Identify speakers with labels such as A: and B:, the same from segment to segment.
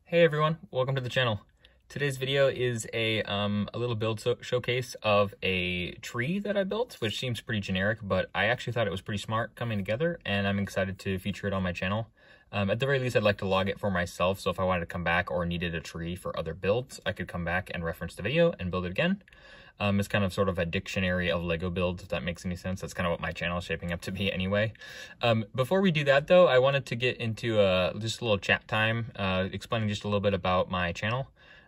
A: Hey everyone, welcome to the channel. Today's video is a little build showcase of a tree that I built, which seems pretty generic, but I actually thought it was pretty smart coming together, and I'm excited to feature it on my channel. At the very least, I'd like to log it for myself, so if I wanted to come back or needed a tree for other builds, I could come back and reference the video and build it again. It's kind of sort of a dictionary of Lego builds, if that makes any sense. That's kind of what my channel is shaping up to be anyway. Before we do that though, I wanted to get into just a little chat time, explaining just a little bit about my channel.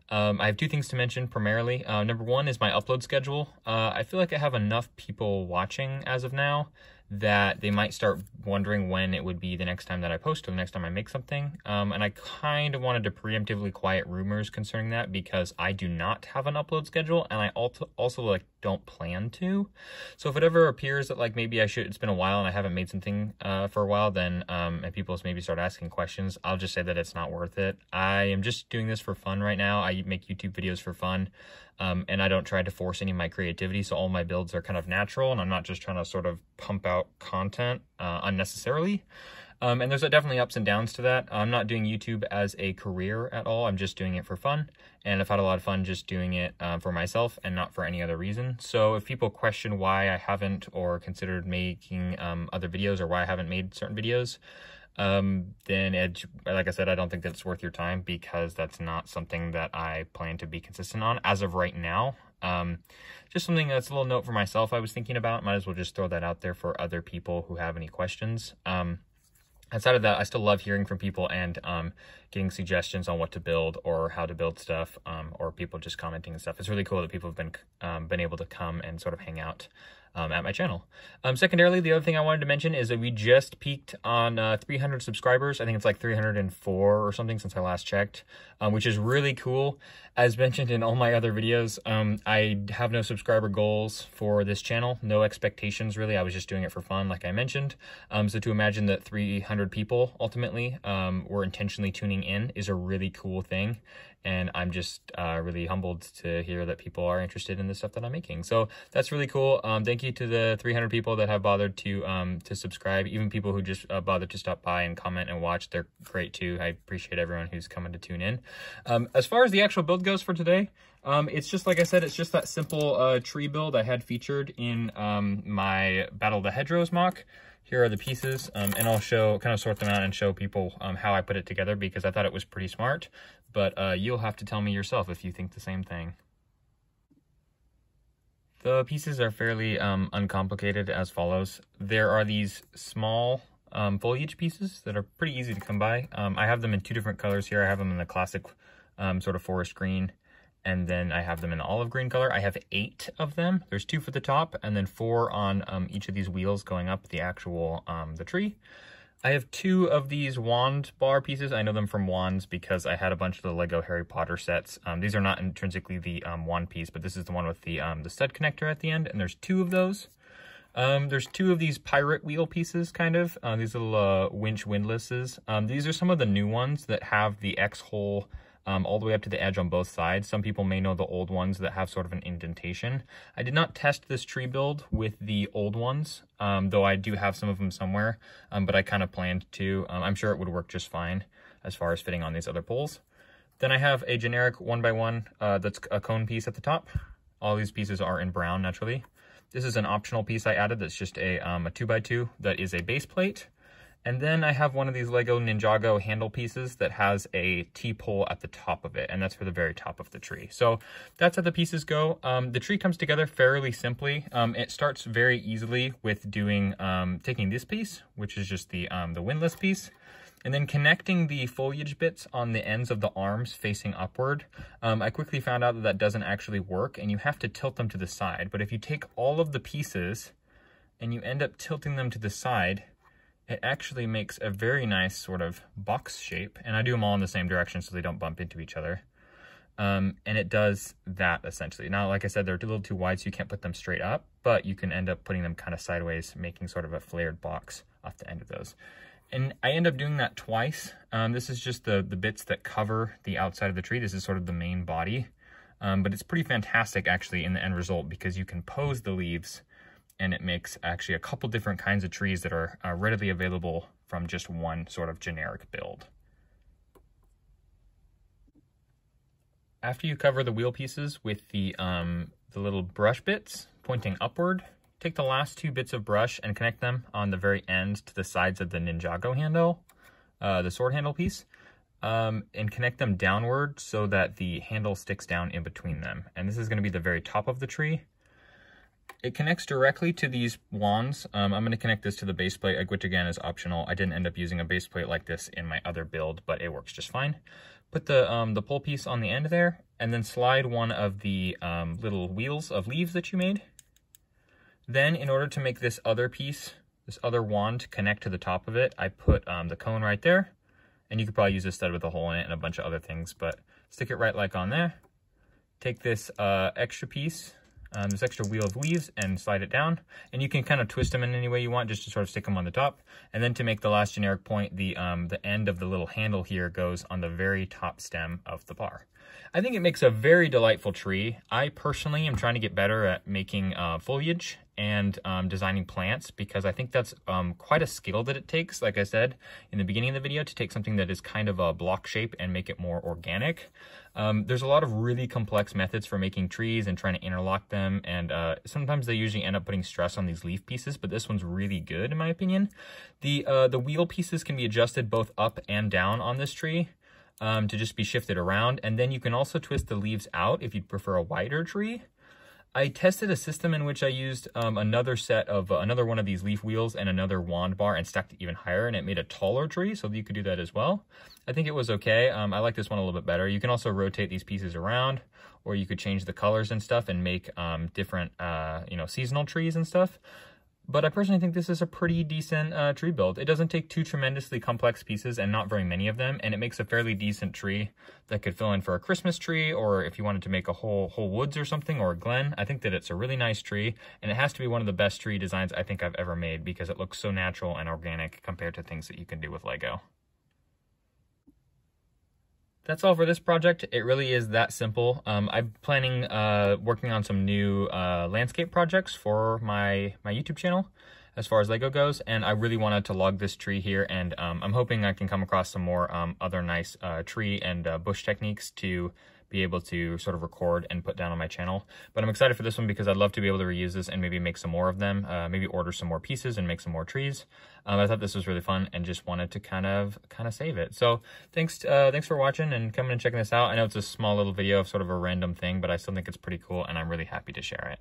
A: I have two things to mention primarily. Number one is my upload schedule. I feel like I have enough people watching as of now that they might start wondering when it would be the next time that I post or the next time I make something. And I kind of wanted to preemptively quiet rumors concerning that because I do not have an upload schedule, and I also like don't plan to. So if it ever appears that like maybe I should, it's been a while and I haven't made something for a while, then and people maybe start asking questions, I'll just say that it's not worth it. I am just doing this for fun right now. I make YouTube videos for fun. And I don't try to force any of my creativity, so all my builds are kind of natural, and I'm not just trying to sort of pump out content unnecessarily. And there's definitely ups and downs to that. I'm not doing YouTube as a career at all. I'm just doing it for fun, and I've had a lot of fun just doing it for myself and not for any other reason. So if people question why I haven't or considered making other videos or why I haven't made certain videos, then like I said, I don't think that it's worth your time because that's not something that I plan to be consistent on as of right now. Just something that's a little note for myself I was thinking about. Might as well just throw that out there for other people who have any questions. Outside of that, I still love hearing from people and getting suggestions on what to build or how to build stuff, or people just commenting and stuff. It's really cool that people have been able to come and sort of hang out at my channel. Secondarily, the other thing I wanted to mention is that we just peaked on 300 subscribers. I think it's like 304 or something since I last checked, which is really cool. As mentioned in all my other videos, I have no subscriber goals for this channel, no expectations really. I was just doing it for fun, like I mentioned. So to imagine that 300 people ultimately were intentionally tuning in is a really cool thing. And I'm just really humbled to hear that people are interested in the stuff that I'm making. So that's really cool. Thank you to the 300 people that have bothered to subscribe. Even people who just bothered to stop by and comment and watch, they're great too. I appreciate everyone who's coming to tune in. As far as the actual build goes for today, it's just like I said, it's just that simple tree build I had featured in my Battle of the Hedgerows mock. Here are the pieces, and I'll kind of sort them out and show people how I put it together because I thought it was pretty smart, but you'll have to tell me yourself if you think the same thing. The pieces are fairly uncomplicated as follows. There are these small foliage pieces that are pretty easy to come by. I have them in two different colors here. I have them in the classic sort of forest green, and then I have them in the olive green color. I have 8 of them. There's 2 for the top, and then 4 on each of these wheels going up the actual the tree. I have 2 of these wand bar pieces. I know them from wands because I had a bunch of the Lego Harry Potter sets. These are not intrinsically the wand piece, but this is the one with the stud connector at the end, and there's 2 of those. There's 2 of these pirate wheel pieces, kind of. These little winch windlasses. These are some of the new ones that have the X-hole all the way up to the edge on both sides. Some people may know the old ones that have sort of an indentation. I did not test this tree build with the old ones, though I do have some of them somewhere, but I kind of planned to. I'm sure it would work just fine as far as fitting on these other poles. Then I have a generic 1x1 that's a cone piece at the top. All these pieces are in brown, naturally. This is an optional piece I added that's just a 2x2 that is a base plate. And then I have one of these Lego Ninjago handle pieces that has a T-pole at the top of it, and that's for the very top of the tree. So that's how the pieces go. The tree comes together fairly simply. It starts very easily with doing taking this piece, which is just the windlass piece, and then connecting the foliage bits on the ends of the arms facing upward. I quickly found out that that doesn't actually work, and you have to tilt them to the side. But if you take all of the pieces and you end up tilting them to the side, it actually makes a very nice sort of box shape, and I do them all in the same direction so they don't bump into each other. And it does that essentially. Now, like I said, they're a little too wide, so you can't put them straight up, but you can end up putting them kind of sideways, making sort of a flared box off the end of those. And I end up doing that twice. This is just the bits that cover the outside of the tree. This is sort of the main body, but it's pretty fantastic actually in the end result because you can pose the leaves, and it makes actually a couple different kinds of trees that are readily available from just one sort of generic build. After you cover the wheel pieces with the little brush bits pointing upward, take the last two bits of brush and connect them on the very end to the sides of the Ninjago handle, the sword handle piece, and connect them downward so that the handle sticks down in between them. And this is going to be the very top of the tree. It connects directly to these wands. I'm going to connect this to the base plate, which again is optional. I didn't end up using a base plate like this in my other build, but it works just fine. Put the pull piece on the end there, and then slide one of the little wheels of leaves that you made. Then, in order to make this other piece, this other wand connect to the top of it, I put the cone right there. And you could probably use a stud with a hole in it and a bunch of other things, but stick it right like on there. Take this extra piece, this extra wheel of leaves, and slide it down. And you can kind of twist them in any way you want, just to sort of stick them on the top. And then to make the last generic point, the end of the little handle here goes on the very top stem of the bar. I think it makes a very delightful tree. I personally am trying to get better at making foliage and designing plants, because I think that's quite a skill that it takes, like I said in the beginning of the video, to take something that is kind of a block shape and make it more organic. There's a lot of really complex methods for making trees and trying to interlock them, and sometimes they usually end up putting stress on these leaf pieces, but this one's really good in my opinion. The wheel pieces can be adjusted both up and down on this tree to just be shifted around, and then you can also twist the leaves out if you'd prefer a wider tree. I tested a system in which I used another set of another one of these leaf wheels and another wand bar and stacked it even higher, and it made a taller tree, so you could do that as well. I think it was okay. I like this one a little bit better. You can also rotate these pieces around, or you could change the colors and stuff and make different seasonal trees and stuff. But I personally think this is a pretty decent tree build. It doesn't take two tremendously complex pieces and not very many of them, and it makes a fairly decent tree that could fill in for a Christmas tree, or if you wanted to make a whole woods or something, or a glen. I think that it's a really nice tree, and it has to be one of the best tree designs I think I've ever made, because it looks so natural and organic compared to things that you can do with Lego. That's all for this project. It really is that simple. I'm planning working on some new landscape projects for my YouTube channel as far as Lego goes, and I really wanted to log this tree here, and I'm hoping I can come across some more other nice tree and bush techniques to be able to sort of record and put down on my channel. But I'm excited for this one because I'd love to be able to reuse this and maybe make some more of them, maybe order some more pieces and make some more trees. I thought this was really fun and just wanted to kind of save it. So thanks for watching and coming and checking this out. I know it's a small little video of sort of a random thing, but I still think it's pretty cool, and I'm really happy to share it.